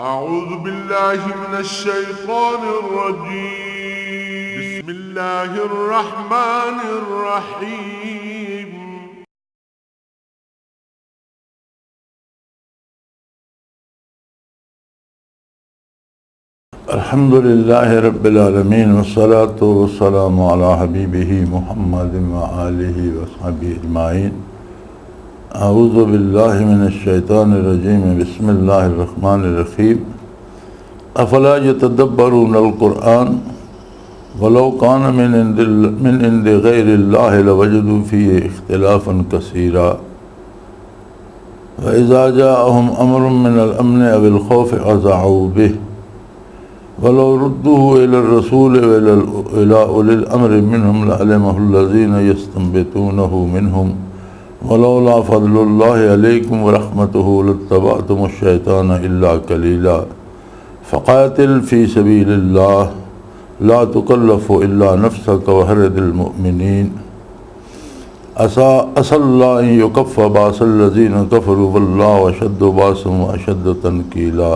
أعوذ بالله من الشيطان الرجيم. بسم الله الرحمن الرحيم. الحمد لله رب العالمين والصلاة والسلام على حبيبه محمد وآله وصحبه أجمعين. أعوذ بالله من الشيطان الرجيم. بسم الله الرحمن الرحيم. أفلا يتدبرون القرآن ولو كان من عند غير الله لوجدوا فيه اختلافا كثيرا وإذا جاءهم أمر من الأمن أو الخوف أذاعوا به ولو ردوه إلى الرسول وإلى أولي الأمر منهم لعلمه الذين يستنبطونه منهم ولولا فضل الله عليكم ورحمته لاتبعتم الشيطان إلا قليلا فقاتل في سبيل الله لا تكلف إلا نفسك وحرض المؤمنين عسى الله أن يكف بأس الذين كفروا والله أشد بأسا وأشد تنكيلا.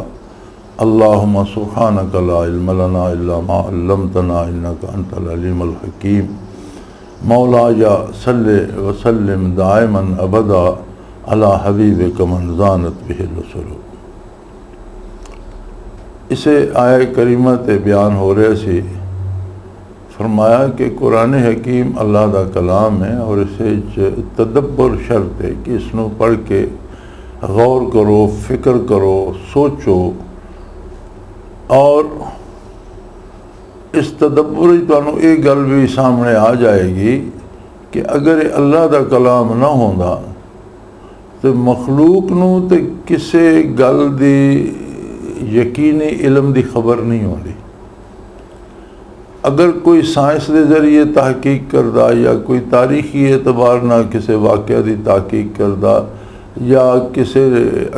اللهم سبحانك لا علم لنا إلا ما علمتنا إنك أنت العليم الحكيم. مولاي صل وسلم دائما أبدا على حبيبك من زانت به الرسل. اسے آیہ کریمہ تے بیان ہو رہے سی. فرمایا کہ قرآن حکیم اللہ دا کلام ہے اور اسے تدبر شرط ہے کہ اس نو پڑھ کے غور کرو، فکر کرو، سوچو، اور اس تدبر تانوں یہ گل بھی سامنے آ جائے گی کہ اگر اللہ دا کلام نہ ہوندا تو مخلوق نو تے کسے گل دی یقینی علم دی خبر نہیں ہوندی. اگر کوئی سائنس دے ذریعے تحقیق کردہ یا کوئی تاریخی اعتبار نہ کسے واقعہ دی تحقیق کردہ یا کسے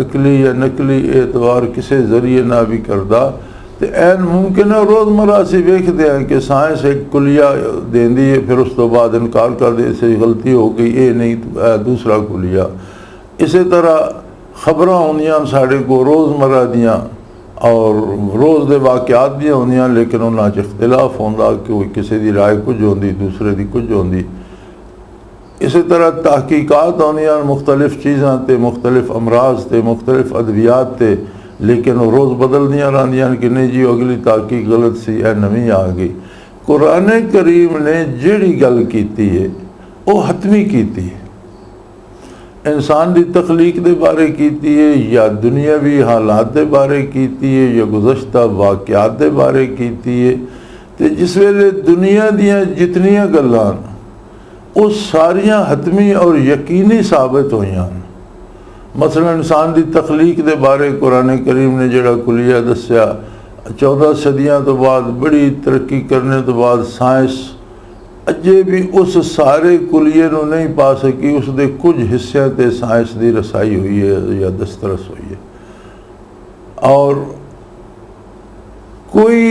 عقلی یا نقلی اعتبار کسے ذریعے نہ بھی کردہ تو این ممکن ہے روزمرہ سے ویکھتے ہیں کہ سائنس ایک کلیہ دیندی ہے پھر اس تو بعد انکار کر دے سے غلطی ہو گئی یہ نہیں دوسرا کلیہ. اسی طرح خبراں ہوندیاں ساڑے کو روزمرہ دیاں اور روز دے واقعات دیاں ہوندیاں لیکن انہاں چ اختلاف ہوندا کہ کوئی کسی دی رائے کچھ ہوندی دوسرے دی کچھ ہوندی. اسی طرح تحقیقات ہوندیاں مختلف چیزاں تے مختلف امراض تے مختلف ادویات تے لیکن وہ روز بدل دیاں رہندیاں کہ نہیں جی اگلی تحقیق غلط سی اے نویں آ گئی. قرآن کریم نے جیڑی گل کیتی ہے وہ حتمی کیتی ہے. انسان دی تخلیق دے بارے کیتی ہے یا دنیاوی حالات دے بارے کیتی ہے یا گزشتہ واقعات دے بارے کیتی ہے. تے جس ویلے دنیا دیاں جتنیاں گلاں وہ ساریاں حتمی اور یقینی ثابت ہوئیاں. مثلا انسان دی تخلیق دے بارے قرآن کریم نے جڑا کلیہ دسیا 14 صدیاں تو بعد بڑی ترقی کرنے تو بعد سائنس اجے بھی اس سارے کلیے نو نہیں پا سکی. اس دے کچھ حصے تے سائنس دی رسائی ہوئی ہے یا دسترس ہوئی ہے اور کوئی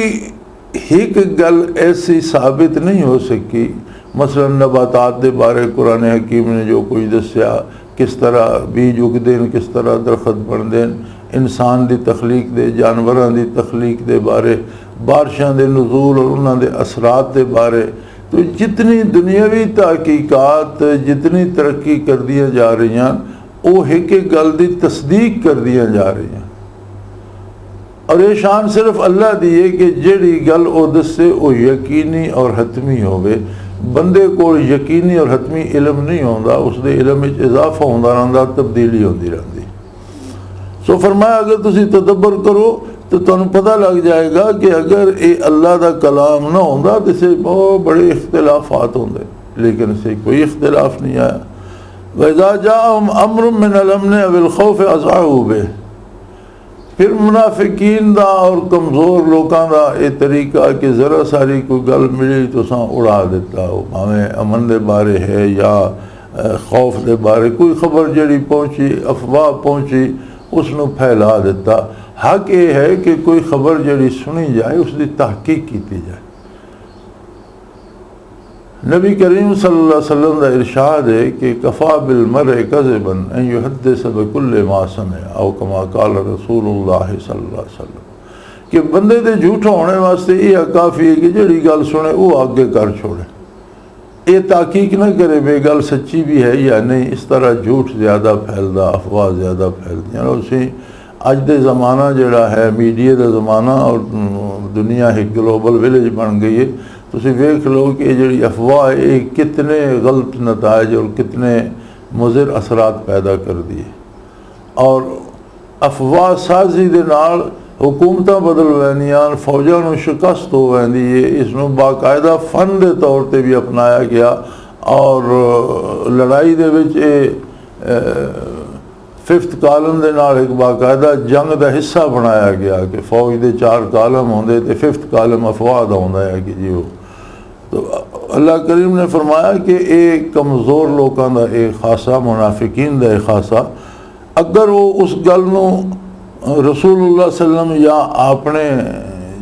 ایک گل ایسی ثابت نہیں ہو سکی. مثلا نباتات دے بارے قرآن حکیم نے جو کچھ دسیا کس طرح بیج اگدیں کس طرح درخت بندیں، انسان دی تخلیق دے جانوراں دی تخلیق دے بارے بارشاں دے نزول اور انہاں دے اثرات دے بارے. تو جتنی دنیاوی تحقیقات جتنی ترقی کر دیا جا رہی ہیں وہ ایک گل دی تصدیق کر دیا جا رہی ہیں. اور یہ شان صرف اللہ دی ہے کہ جیڑی گل او دسے وہ یقینی اور حتمی ہوئے. بندے کو یقینی اور حتمی علم نہیں ہوندا، اس دے علم وچ اضافہ ہوندا رہندا، تبدیلی ہوندی رہندی. سو فرمایا اگر تسی تدبر کرو تو تمہیں پتہ لگ جائے گا کہ اگر یہ اللہ دا کلام نہ ہوندا تو اسے بہت بڑے اختلافات ہوندے لیکن اسے کوئی اختلاف نہیں آیا. وَإِذَا جَاءَهُمْ أَمْرٌ مِّنَ الْأَمْنِ أَوِ الْخَوْفِ أَذَاعُوا بِهِ. پھر منافقین دا اور کمزور لوکاں دا یہ طریقہ کہ ذرا ساری کوئی گل ملی تو ساں اڑا دیتا ہو، ہمیں امن دے بارے ہے یا خوف دے بارے کوئی خبر جڑی پہنچی افواہ پہنچی اس نو پھیلا دیتا. حق یہ ہے کہ کوئی خبر جڑی سنی جائے اس دی تحقیق کیتی جائے. نبی کریم صلی اللہ علیہ وسلم کا ارشاد ہے کہ کفا بالمرء کذبا ان یحدث بکل ما سمع او کما قال رسول اللہ صلی اللہ علیہ وسلم، کہ بندے دے جھوٹا ہونے واسطے یہ کافی ہے کہ جڑی گل سنے وہ آگے کر چھوڑے، یہ تحقیق نہ کرے بے گل سچی بھی ہے یا نہیں۔ اس طرح جھوٹ زیادہ پھیلدا، افواہ زیادہ پھیلدی ہیں۔ اسی اج دے زمانہ جڑا ہے میڈیا دا زمانہ اور دنیا ایک گلوبل ویلیج بن گئی ہے، تسی ویکھ لو کہ جڑی افواہ ہے یہ کتنے غلط نتائج اور کتنے مضر اثرات پیدا کر دی ہے، اور افواہ سازی دے نال حکومتاں بدل ویندیاں، فوجاں نو شکست ہو ویندی ہے۔ اس نو باقاعدہ فن دے طور تے بھی اپنایا گیا، اور لڑائی دے وچ ففتھ کالم دے نال ایک باقاعدہ جنگ دا حصہ بنایا گیا کہ فوج دے 4 کالم ہوندے تے ففتھ کالم افواہ دا ہوندا ہے کہ جی وہ تو اللہ کریم نے فرمایا کہ ایک کمزور لوکاں دا ایک خاصہ، منافقین دا ایک خاصہ، اگر وہ اس گل نو رسول اللہ صلی اللہ علیہ وسلم یا اپنے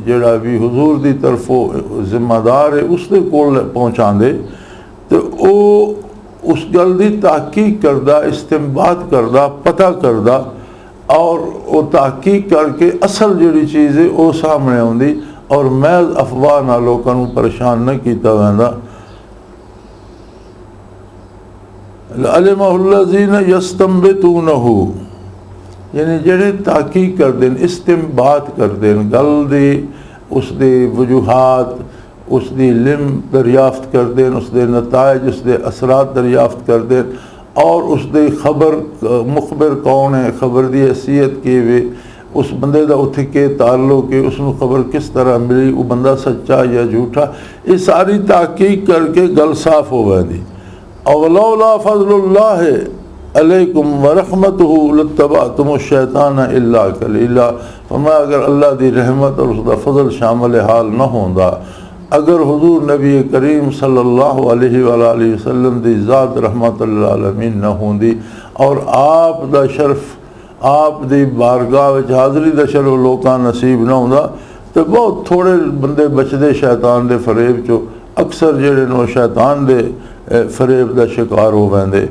جڑا بھی حضور دی طرفوں ذمہ دار ہے اس دے کول پہنچاندے تو وہ اس گل دی تحقیق کردہ، استنباط کردہ، پتہ کردہ، اور وہ تحقیق کر کے اصل جڑی چیز ہے وہ سامنے آندی، اور محض افواہ نہ لوکاں نوں پریشان نہ کیتا ویندا۔ علمہ الذین یستنبطونہ، یعنی جڑے تحقیق کر دیں، استنباط کر دیں گل دی، اس دے وجوہات، اس دی علم دریافت کر دیں، اس دے نتائج، اس دے اثرات دریافت کر دیں، اور اس دے خبر مخبر کون ہے، خبر دی حیثیت کی وے، اس بندے دا اتھے کے تعلق ہے، اس نو خبر کس طرح ملی، وہ بندہ سچا یا جھوٹا، یہ ساری تحقیق کر کے گل صاف ہو گئی دی۔ اولولا فضل اللہ علیکم ورحمتہ لاتبعتم الشیطان الا قلیلا، فرمایا اگر اللہ دی رحمت اور اس دا فضل شامل حال نہ ہوندا، اگر حضور نبی کریم صلی اللہ علیہ وآلہ وسلم دی ذات رحمت للعالمین نہ ہوندی، اور آپ دا شرف، آپ دی بارگاہ وچ حاضری دا شرف لوکاں نصیب نہ ہوندا، تو بہت تھوڑے بندے بچدے شیطان دے فریب چو، اکثر جڑے نو شیطان دے فریب دا شکار ہو ویندے۔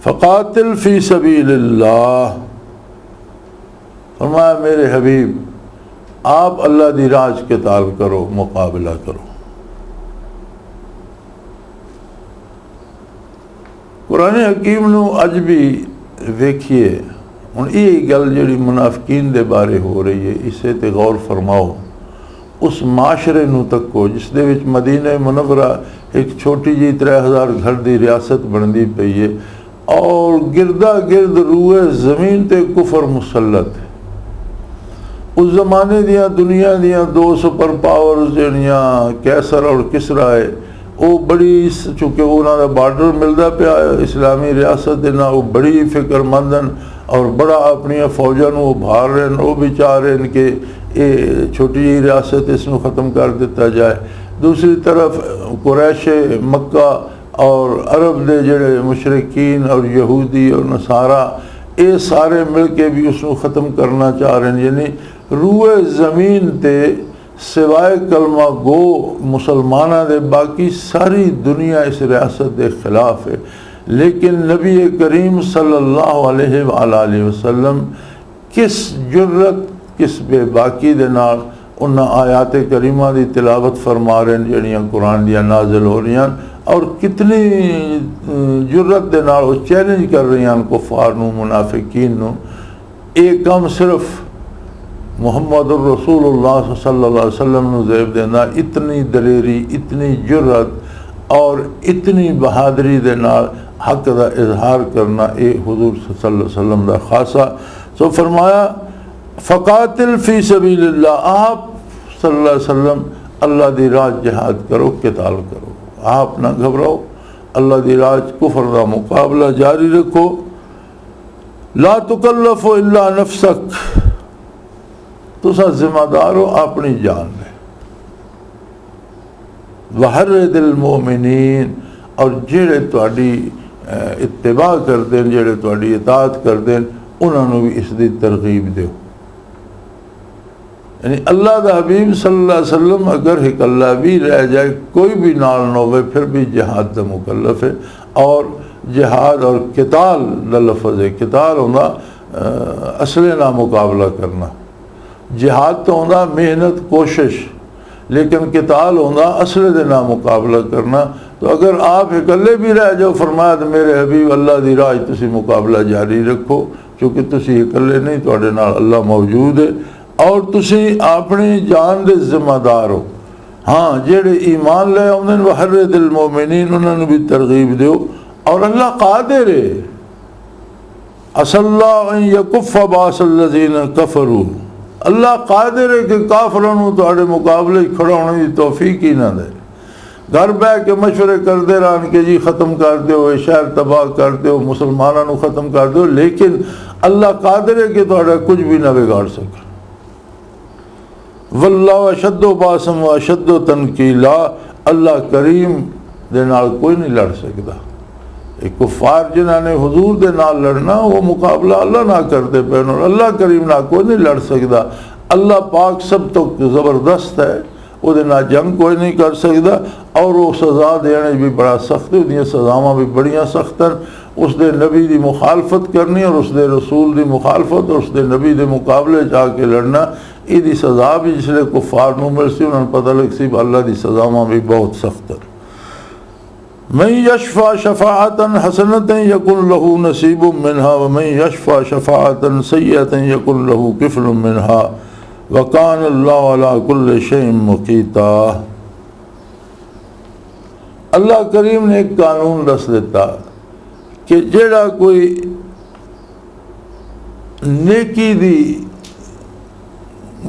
فقاتل فی سبیل اللہ، فرمایا میرے حبیب آپ اللہ دی راہ قتال کرو، مقابلہ کرو۔ قرآن حکیم نو اج بھی ویکھیے، ہن یہ گل جڑی منافقین دے بارے ہو رہی ہے اسے تے غور فرماؤ، اس معاشرے نو تکو جس دے وچ مدینہ منورہ ایک چھوٹی جی 3000 گھر دی ریاست بندی پئی ہے، اور گردہ گرد روئے زمین تے کفر مسلط ہے۔ اس زمانے دیاں دنیا دیاں 2 سپر پاورز جڑیاں کیسر اور کسرا ہے، وہ بڑی چونکہ انہوں دا بارڈر ملدا پیا اسلامی ریاست دے نال، وہ بڑی فکر مندن اور بڑا اپنی فوجاں نوں بھار رہے ہیں، وہ بھی چاہ رہے ہیں کہ یہ چھوٹی جی ریاست اس نو ختم کر دیتا جائے۔ دوسری طرف قریش مکہ اور عرب دے جڑے مشرکین اور یہودی اور نصارہ، یہ سارے مل کے بھی اس کو ختم کرنا چاہ رہے ہیں، یعنی روئے زمین تے سوائے کلمہ گو مسلمانہ دے باقی ساری دنیا اس ریاست دے خلاف ہے۔ لیکن نبی کریم صلی اللہ علیہ وآلہ وسلم کس جرت، کس بے باکی دے نال انہاں آیات کریمہ دی تلاوت فرما رہے ہیں جڑیاں قرآن دیاں نازل ہو رہی ہیں، اور کتنی جرت دے نال وہ چیلنج کر رہی ہیں کفار نو، منافقین نو۔ ایک کم صرف محمد الرسول اللہ صلی اللہ علیہ وسلم نو زیب دینا، اتنی دلیری، اتنی جرت اور اتنی بہادری دے نال حق دا اظہار کرنا، اے حضور صلی اللہ علیہ وسلم دا خاصہ۔ سو فرمایا فقاتل فی سبیل اللہ، آپ صلی اللہ علیہ وسلم اللہ دی راہ جہاد کرو، قتال کرو، آپ نہ گھبراؤ، اللہ دی راہ کفر دا مقابلہ جاری رکھو۔ لا تکلف الا نفسک، تسا ذمہ دار ہو اپنی جان میں۔ وحرد المؤمنین، اور جڑے تہاڈی اتباع کر دیں، جڑے تہاڈی اطاعت کر دیں، انہوں نے بھی اس دی ترغیب دیو۔ یعنی اللہ دا حبیب صلی اللہ علیہ وسلم اگر ایک اللہ بھی رہ جائے کوئی بھی نال نہ ہوئے پھر بھی جہاد دا مکلف ہے. اور جہاد اور قتال دا لفظ ہے. قتال ہونا اصل نہ مقابلہ کرنا. جہاد تو ہونا محنت کوشش, لیکن قتال ہونا اصل دے نہ مقابلہ کرنا. تو اگر آپ اکلے بھی رہ جاؤ فرمایا تو میرے حبیب اللہ دی راہ تسی مقابلہ جاری رکھو, چونکہ تسی اکلے نہیں, تواڈے نال اللہ موجود ہے اور تسی اپنی جان دے ذمہ دار ہو. ہاں جڑے ایمان لے آؤندے وحرد المومنین انہاں نوں بھی ترغیب دیو. اور اللہ قادر ہے, عسى اللہ ان یکف باس الذین کفروا, اللہ قادر ہے کہ کافروں نوں تواڈے مقابلے کھڑا ہونے دی توفیق ہی نہ دے. گھر بیٹھ کے مشورے کرتے رہن کہ جی ختم کر دیو, شہر تباہ کر دیو, مسلمانوں نوں ختم کر دیو, لیکن اللہ قادر ہے کہ تواڈا کچھ بھی نہ بگاڑ سکے. واللہ اشد باسم و اشد تنکیلا, اللہ کریم دے نال کوئی نہیں لڑ سکتا. ایک کفار جنہاں نے حضور دے نال لڑنا وہ مقابلہ اللہ نہ کرتے پہن, اور اللہ کریم نہ کوئی نہیں لڑ سکتا. اللہ پاک سب تو زبردست ہے, وہ دے نہ جنگ کوئی نہیں کر سکتا, اور وہ سزا دینے بھی بڑا سخت ہے, وہ سزاواں بھی بڑیاں سخت ہیں. اس دے نبی دی مخالفت کرنی اور اس دے رسول دی مخالفت اور اس دے نبی دے مقابلے جا کے لڑنا, یہ دی سزا بھی جس لئے کفار نو مل سی انہوں نے پتہ لگ سی اللہ دی سزاواں بھی بہت سخت ہے. من یشفع شفاعتا حسنتا یکن له نصیب منها ومن یشفع شفاعتا سیئتا یکن له کفل منها وکان اللہ علی کل شیء مقیتا. اللہ کریم نے ایک قانون رس دیتا کہ جڑا کوئی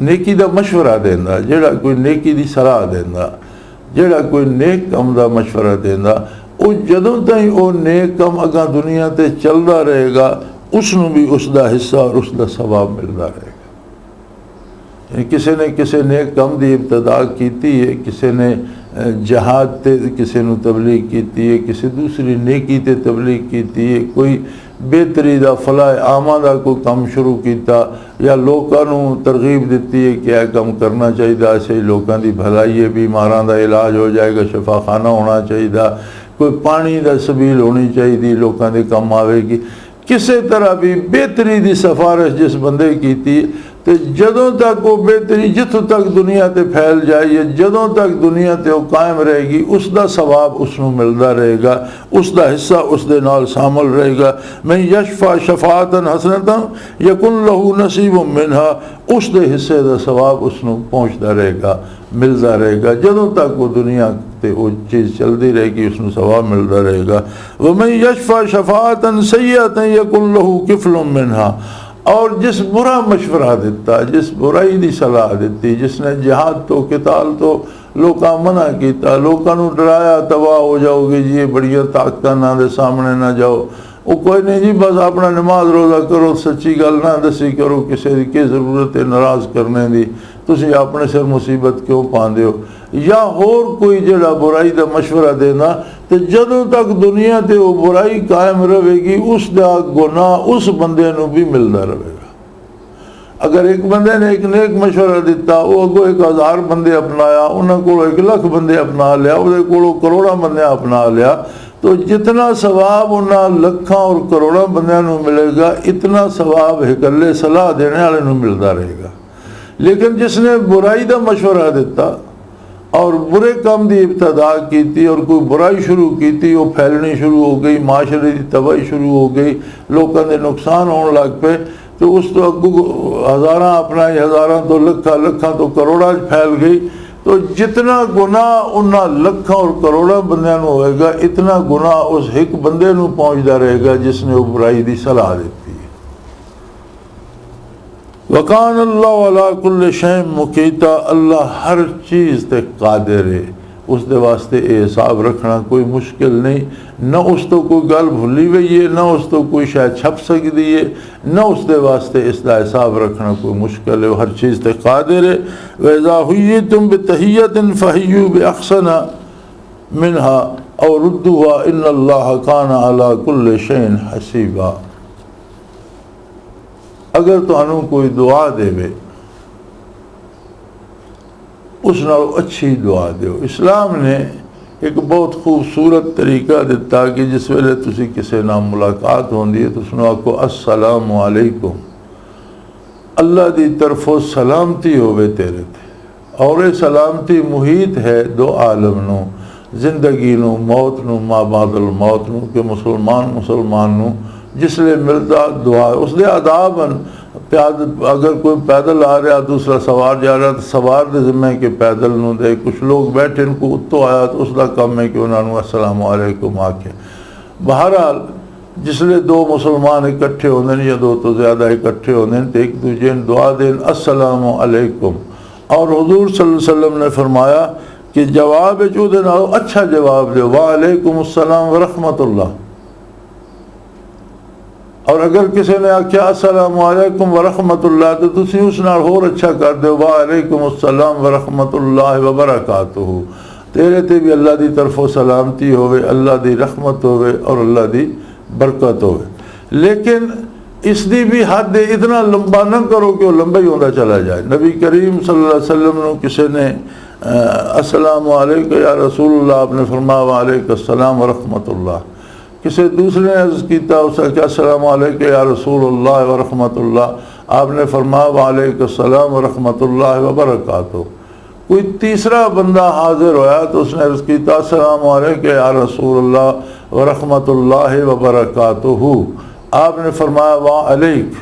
نیکی دا مشورہ دینا, جڑا کوئی نیکی دی صلاح دینا, جڑا کوئی نیک کم دا مشورہ دینا, وہ جدوں تائیں وہ نیک کم اگاں دنیا تے چلدا رہے گا اس نو بھی اس دا حصہ اور اس دا ثواب ملدا رہے گا. یعنی کسی نے کسی نیک کم دی ابتدا کیتی ہے, کسی نے جہاد تے کسی نے تبلیغ کیتی ہے, کسی دوسری نیکی تے تبلیغ کیتی ہے, کوئی بہتری دا فلاح عامہ دا کوئی کم شروع کیتا, یا لوکاں نوں ترغیب دیتی ہے کہ یہ کم کرنا چاہیے, ایسے ہی لوکاں دی بھلائی ہے, بیماراں دا علاج ہو جائے گا, شفا خانہ ہونا چاہیے, کوئی پانی دا سبیل ہونی چاہیے, لوکاں دے کم آوے گی. کسی طرح بھی بہتری دی سفارش جس بندے کیتی تو جدوں تک وہ بہتری جتوں تک دنیا تے پھیل جائے, جدوں تک دنیا تے وہ قائم رہے گی, اس دا ثواب اس نو ملدا رہے گا, اس دا حصہ اس دے نال شامل رہے گا. من یشفع شفاعتا حسنتا یکن له نصیب منها, اس دے حصے دا ثواب اس نو پہنچدا رہے گا, ملدا رہے گا. جدوں تک وہ دنیا تے وہ چیز چلدی رہے گی اس نو ثواب ملدا رہے گا. ومن یشفع شفاعتا سیئتا یکن له کفل منها, اور جس برا مشورہ دیتا, جس برائی دی صلاح دیتی, جس نے جہاد تو قتال تو لوکاں منع کیتا, لوکاں نوں ڈرایا تباہ ہو جاؤ گے جی, بڑیاں طاقتاں نہ دے سامنے نہ جاؤ, وہ کوئی نہیں جی بس اپنا نماز روزہ کرو, سچی گل نہ دسی کرو, کسی دی کی ضرورت ہے ناراض کرنے دی, تسی اپنے سر مصیبت کیوں پاندے ہو, یا اور کوئی جڑا برائی دا مشورہ دینا, تو جدوں تک دنیا تے وہ برائی قائم رہے گی اس دا گناہ اس بندے نو بھی ملدا رہے گا. اگر ایک بندے نے ایک نیک مشورہ دیتا, وہ اگو 1000 بندے اپنایا, انہاں کو 1,00,000 بندے اپنا لیا, وہ کو کروڑاں بندے اپنا لیا, تو جتنا ثواب انہاں لکھاں اور کروڑاں بندیاں نو ملے گا اتنا ثواب اکلے صلاح دینے والے نو ملدا رہے گا. لیکن جس نے برائی دا مشورہ دیتا اور برے کام دی ابتدا کیتی اور کوئی برائی شروع کیتی, وہ پھیلنی شروع ہو گئی, معاشرے دی تباہی شروع ہو گئی, لوگوں دے نقصان ہونے لگ پے, تو اس تو ہزاراں اپنائی, ہزاراں تو لکھاں تو کروڑاں پھیل گئی. تو جتنا گناہ انہاں لکھاں اور کروڑاں بندیاں نو ہوئے گا, اتنا گناہ اس ایک بندے نو پہنچدا رہے گا جس نے وہ برائی دی صلاح دیتی. وکان اللہ علی کل شیء مقیتا, اللہ ہر چیز تے قادر ہے, اس دے واسطے اے حساب رکھنا کوئی مشکل نہیں, نہ اس تو کوئی گل بھلی ہوئی ہے, نہ اس تو کوئی شاید چھپ سکتی ہے, نہ اس دے واسطے اس دا حساب رکھنا کوئی مشکل ہے, ہر چیز تے قادر ہے. وَإِذَا حُيِّيتُم بِتَحِيَّةٍ فَحِيُّوا بِأَحْسَنَ مِنْهَا أَوْ رُدُّوهَا إِنَّ اللَّهَ كَانَ عَلَى كُلِّ شَيْءٍ حَسِيبًا. اگر تو انہوں کوئی دعا دے وے اس نال اچھی دعا دیو۔ اسلام نے ایک بہت خوبصورت طریقہ دیتا کہ جس ویلے تسی کسی نال ملاقات ہوندی ہے تو اس نوں آکھو السلام علیکم، اللہ دی طرفوں سلامتی ہوئے تیرے تے، اور یہ سلامتی محیط ہے دو عالم نو، زندگی نو، موت نو، ما بعد الموت نو، کہ مسلمان نو جس لئے ملتا دعا اس دے عذابن اگر کوئی پیدل آ رہا دوسرا سوار جا رہا تو سوار دے ذمہ کہ پیدل نو دے، کچھ لوگ بیٹھے ان کو اتو آیا تو اس دا کم ہے کہ انہوں نے السلام علیکم آکے۔ بہرحال جس لئے دو مسلمان اکٹھے ہوندے یا دو تو زیادہ اکٹھے ہوندے تو ایک دوسرے دعا دیں السلام علیکم، اور حضور صلی اللہ علیہ وسلم نے فرمایا کہ جواب جو دے نالو اچھا جواب دے وعلیکم السلام ورحمت اللہ، اور اگر کسی نے آکھیا السلام علیکم ورحمت اللہ تو تسی اس نال اور اچھا کر دے وعلیکم السلام ورحمت اللہ وبرکاتہ، تیرے تے بھی اللہ دی طرفوں سلامتی ہوئے، اللہ دی رحمت ہوئے اور اللہ دی برکت ہوئے۔ لیکن اس دی بھی حد اتنا لمبا نہ کرو کہ وہ لمبا ہی ہوتا چلا جائے۔ نبی کریم صلی اللہ علیہ وسلم نے کسی نے السلام علیکم یا رسول اللہ آپ نے فرمایا وعلیکم السلام ورحمت اللہ، کسی دوسرے نے عرض کیتا اسے کہ السلام علیکم یا رسول اللہ ورحمت اللہ، آپ نے فرمایا وعلیکم السلام ورحمت اللہ وبرکاتہ۔ کوئی تیسرا بندہ حاضر ہویا تو اس نے عرض کیتا السلام علیکم یا رسول اللہ ورحمت اللہ وبرکاتہ، آپ نے فرمایا وعلیک،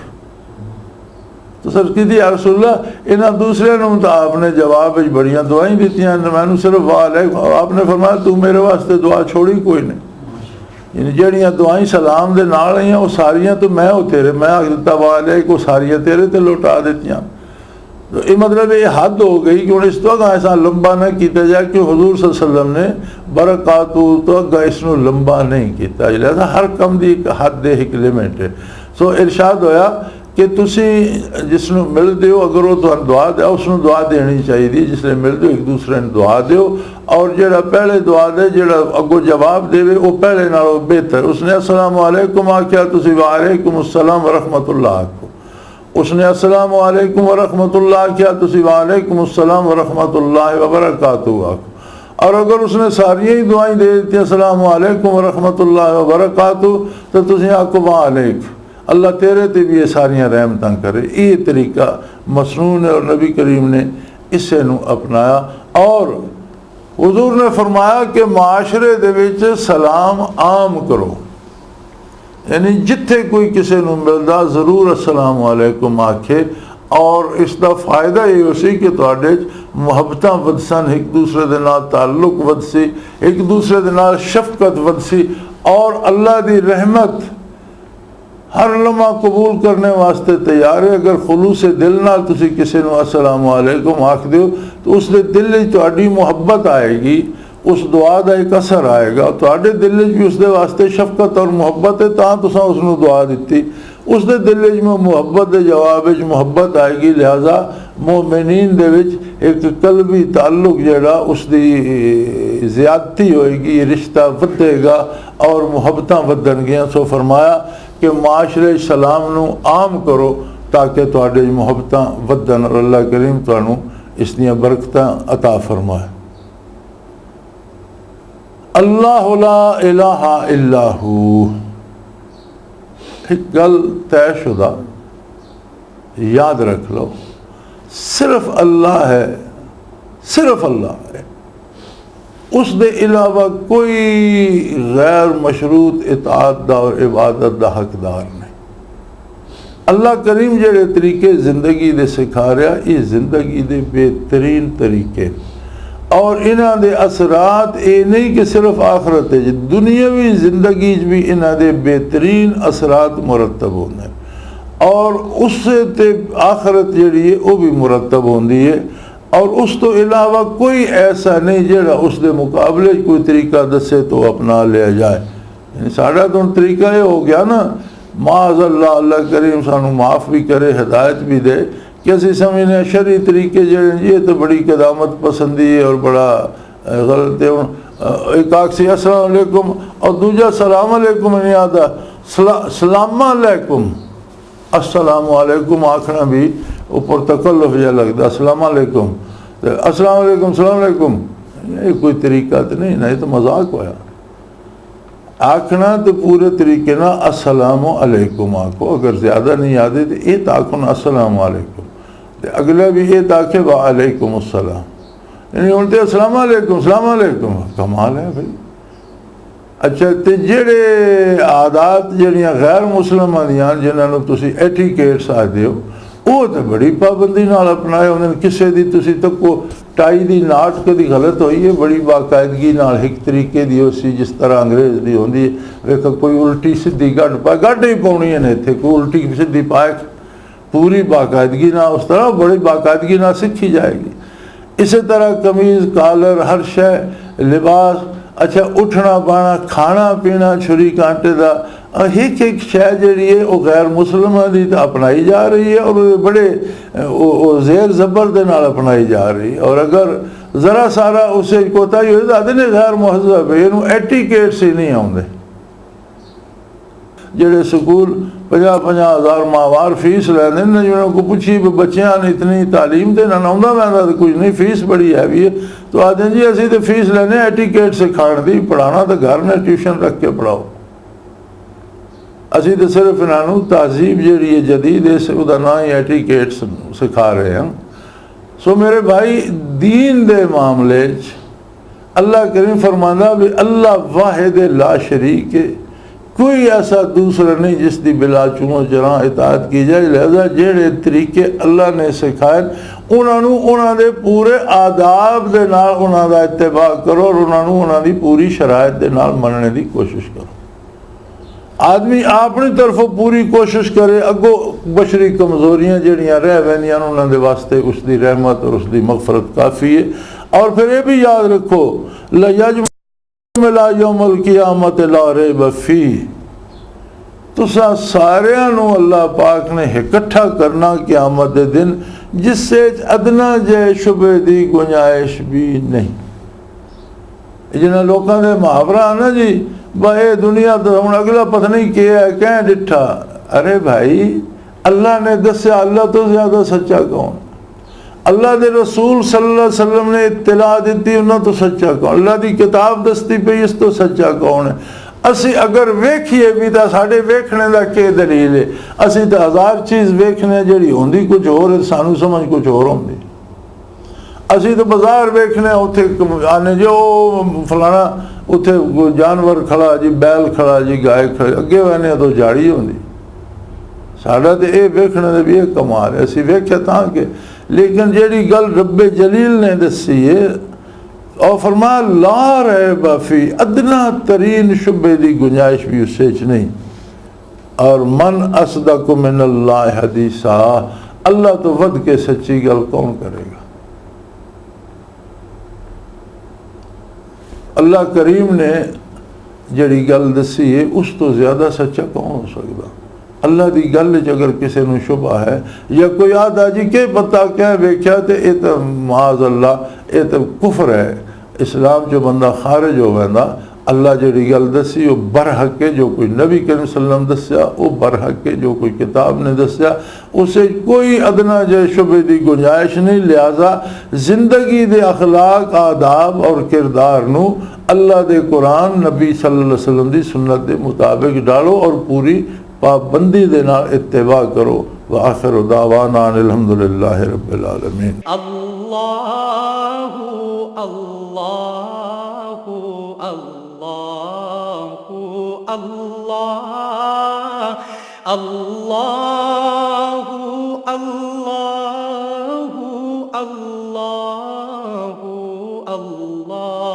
تو سر کی تھی یا رسول اللہ انہاں دوسرے نے تو آپ نے جواب بڑیاں دعائیں دیتی ہیں، میں نے صرف وعلیک، اور آپ نے فرمایا تو میرے واسطے دعا چھوڑی کوئی نہیں، یعنی جڑیاں دعائیں سلام دے نال ہیں وہ ساریاں تو میں ہو تیرے، میں دیتا وعلیک وہ ساریاں تیرے تے لوٹا دیتیاں۔ تو یہ مطلب یہ حد ہو گئی کہ انہیں اس تو اگا ایسا لمبا نہ کیتا جائے کہ حضور صلی اللہ علیہ وسلم نے برکاتو تو اگا اس نو لمبا نہیں کیتا، لہذا ہر کم دی ایک حد ایک لیمٹ ہے۔ سو ارشاد ہویا کہ تسی جس نو مل دیو اگر وہ تو دعا دے اس نو دعا دینی چاہیے، جس لئے مل دیو ایک دوسرے نے دعا دیو، اور جڑا پہلے دعا دے جڑا اگو جواب دے وہ پہلے نالوں بہتر۔ اس نے السلام علیکم آکھیا تسی وعلیکم السلام ورحمت اللہ آکھو، اس نے السلام علیکم ورحمت اللہ کیا تسی وعلیکم السلام ورحمت اللہ وبرکاتہ آکھو، اور اگر اس نے ساری ہی دعائیں دے دیتی السلام علیکم ورحمت اللہ وبرکاتہ تو تسی آکھو وعلیک، اللہ تیرے تے بھی یہ ساریاں رحمتاں کرے۔ یہ طریقہ مسنون ہے اور نبی کریم نے اسے نو اپنایا، اور حضور نے فرمایا کہ معاشرے دے وچ سلام عام کرو، یعنی جتھے کوئی کسی نو ملدا ضرور السلام علیکم آکھے، اور اس دا فائدہ یہ اسی کہ تواڈے محبتاں ودسن، ایک دوسرے دے نال تعلق ودسی، ایک دوسرے دے نال شفقت ودسی، اور اللہ دی رحمت ہر لمحہ قبول کرنے واسطے تیار ہے۔ اگر خلوص دل نال تسی کسی نو السلام علیکم آکھ دیو تو اس دے دل وچ تہاڈی محبت آئے گی، اس دعا دا ایک اثر آئے گا، تہاڈے دل وچ بھی اس دے واسطے شفقت اور محبت ہے، تاں تساں اس نو دعا دتی، اس دے دل وچ محبت دے جواب وچ محبت آئے گی، لہذا مومنین دے وچ ایک قلبی تعلق جڑا اس دی زیادتی ہوئے گی، رشتہ ودے گا اور محبتاں ودن گیاں۔ سو فرمایا کہ معاشرے سلام نو عام کرو تاکہ تہاڈے محبتاں ودن، اور اللہ کریم تانوں اس دیاں برکتاں عطا فرمائے۔ اللہ لا الہ الا ہو، ایک گل طے شدہ یاد رکھ لو، صرف اللہ ہے، صرف اللہ ہے، اس دے علاوہ کوئی غیر مشروط اطاعت دا اور عبادت دا حقدار نہیں۔ اللہ کریم جڑے طریقے زندگی دے سکھا رہا، یہ زندگی دے بہترین طریقے، اور انہاں دے اثرات اے نہیں کہ صرف آخرت ہے، دنیاوی زندگی بھی انہاں دے بہترین اثرات مرتب ہوندے، اور اس سے تے آخرت جڑی ہے وہ بھی مرتب ہوندی ہے، اور اس تو علاوہ کوئی ایسا نہیں جڑا اس دے مقابلے کوئی طریقہ دسے تو اپنا لیا جائے۔ یعنی ساڑھا تو طریقہ یہ ہو گیا نا، معاذ اللہ، اللہ کریم سانو معاف بھی کرے، ہدایت بھی دے، کہ اسی سمجھنے شرعی طریقے جڑے یہ تو بڑی قدامت پسندی ہے اور بڑا غلط ہے۔ ایک آکسی السلام علیکم اور دوجہ سلام علیکم نہیں آتا، سلام علیکم، السلام علیکم آکھنا بھی اوپر تکلف جا لگتا، السلام علیکم، السلام علیکم السلام علیکم، یہ کوئی طریقہ تو نہیں نا، یہ تو مذاق ہوا آکھنا تو پورے طریقے نا السلام علیکم آکھو، اگر زیادہ نہیں آدھے تو یہ تاکھنا السلام علیکم، اگلا بھی یہ تاکھے وعلیکم السلام، یعنی انتے السلام علیکم السلام علیکم، کمال ہے بھائی۔ اچھا تے جڑے عادات جڑیاں غیر مسلم دیاں جنہاں نوں تسی ایٹیکیٹس آدھے ہو، وہ تو بڑی پابندی نال اپنائے ہونے، کسے دی تسی تکو ٹائی دی ناٹ کدی غلط ہوئی ہے، بڑی باقاعدگی نال ایک طریقے دی ہو سی جس طرح انگریز دی ہوندی ہے، ویکھا کوئی الٹی سدھی گڈ پائے، گڈ ہی پاؤنی ہے اتنے، کوئی الٹی سدھی پائے پوری باقاعدگی نال، اس طرح بڑی باقاعدگی نال سیکھی جائے گی۔ اسی طرح قمیض کالر ہر شے لباس، اچھا اٹھنا بانا کھانا پینا چھری کانٹے دا ایک ایک شے جڑی ہے وہ غیر مسلمہ دی تو اپنائی جا رہی ہے، اور بڑے زیر زبر دے نال اپنائی جا رہی ہے، اور اگر ذرا سارا اسے کوتاہی ہوئی تو آدھے نے غیر مہذب ہے، یہ ایٹیکیٹس ہی نہیں آؤندے۔ جڑے سکول 50,000 ماہوار فیس لیندے ہیں، جنہوں کو پوچھی بچیاں نے اتنی تعلیم دے نہ آؤندا میں تو کچھ نہیں، فیس بڑی ہیوی ہے، تو آدھے جی اسی تو فیس لینے ایٹیکیٹ سکھاڑ دی، پڑھانا تو گھر میں ٹیوشن رکھ کے پڑھاؤ، اسی تو صرف انہوں تہذیب جڑی ہے جدید ہے وہ دا نہ ہی ایٹیکیٹ سکھا رہے ہیں۔ سو میرے بھائی دین دے معاملے اللہ کریم فرمانا بھی اللہ واحد لا شریک ہے، کوئی ایسا دوسرا نہیں جس دی بلا چونو چراں اطاعت کی جائے، لہذا جڑے طریقے اللہ نے سکھائے انہوں دے پورے آداب دے نال انہوں دا اتباع کرو، اور انہوں دی پوری شرائط دے نال مننے دی کوشش کرو۔ آدمی اپنی طرف پوری کوشش کرے، اگو بشری کمزوریاں جڑیاں رہ ویندیاں انہوں دے واسطے اس دی رحمت اور اس دی مغفرت کافی ہے۔ اور پھر یہ بھی یاد رکھو لَيَجْمَعُ یوم القیامت لا ریب فیہ، تسا ساریاں نو اللہ پاک نے اکٹھا کرنا قیامت دے دن، جس سے ادنا جے شبہ دی گنجائش بھی نہیں۔ جنہاں لوکاں دے محاورہ نا جی بھائی دنیا تو ہم اگلا پتہ نہیں کیا ہے کہیں ڈٹھا، ارے بھائی اللہ نے دسیا، اللہ تو زیادہ سچا کون؟ اللہ دے رسول صلی اللہ علیہ وسلم نے اطلاع دیتی انہوں تو سچا کون؟ اللہ دی کتاب دستی پہ اس تو سچا کون ہے؟ اسی اگر ویکھیے بھی تا ساڑھے ویکھنے دا کے دلیل ہے، اسی تا ہزار چیز ویکھنے جڑی ہوندی کچھ اور ہے، سانو سمجھ کچھ اور ہوندی، اسی تو بازار ویکھنے اتھے آنے جو فلانا اتھے جانور کھڑا جی، بیل کھڑا جی، گائے کھڑا، اگے وینے تو جاڑی ہوندی، ساڑھا تو اے ویکھنے دے بھی ایک کمال ہے، اسی ویکھے تاں کہ لیکن جیڑی گل رب جلیل نے دسی ہے اور فرمایا لا ریب فی، ادنا ترین شبہ دی گنجائش بھی اس سے نہیں، اور من اصدق من اللہ حدیثا، اللہ تو ود کے سچی گل کون کرے گا؟ اللہ کریم نے جڑی گل دسی ہے اس تو زیادہ سچا کون ہو سکتا؟ اللہ دی گل اگر کسی نو شبہ ہے یا کوئی آدھا جی کہ پتہ کیا ویکھیا تے اے تے معاذ اللہ اے تے کفر ہے، اسلام جو بندہ خارج ہو ویندا، اللہ جڑی گل دسی وہ برحق ہے، جو کوئی نبی کریم صلی اللہ علیہ وسلم دسیا وہ برحق ہے، جو کوئی کتاب نے دسیا اسے کوئی ادنا جے شبہ دی گنجائش نہیں، لہذا زندگی دے اخلاق آداب اور کردار نو اللہ دے قرآن نبی صلی اللہ علیہ وسلم دی سنت دے مطابق ڈالو اور پوری پابندی دے نال اتباع کرو۔ وآخر دعوانا الحمدللہ رب العالمین۔ اللہ اللہ اللہ اللہ اللہ اللہ اللہ اللہ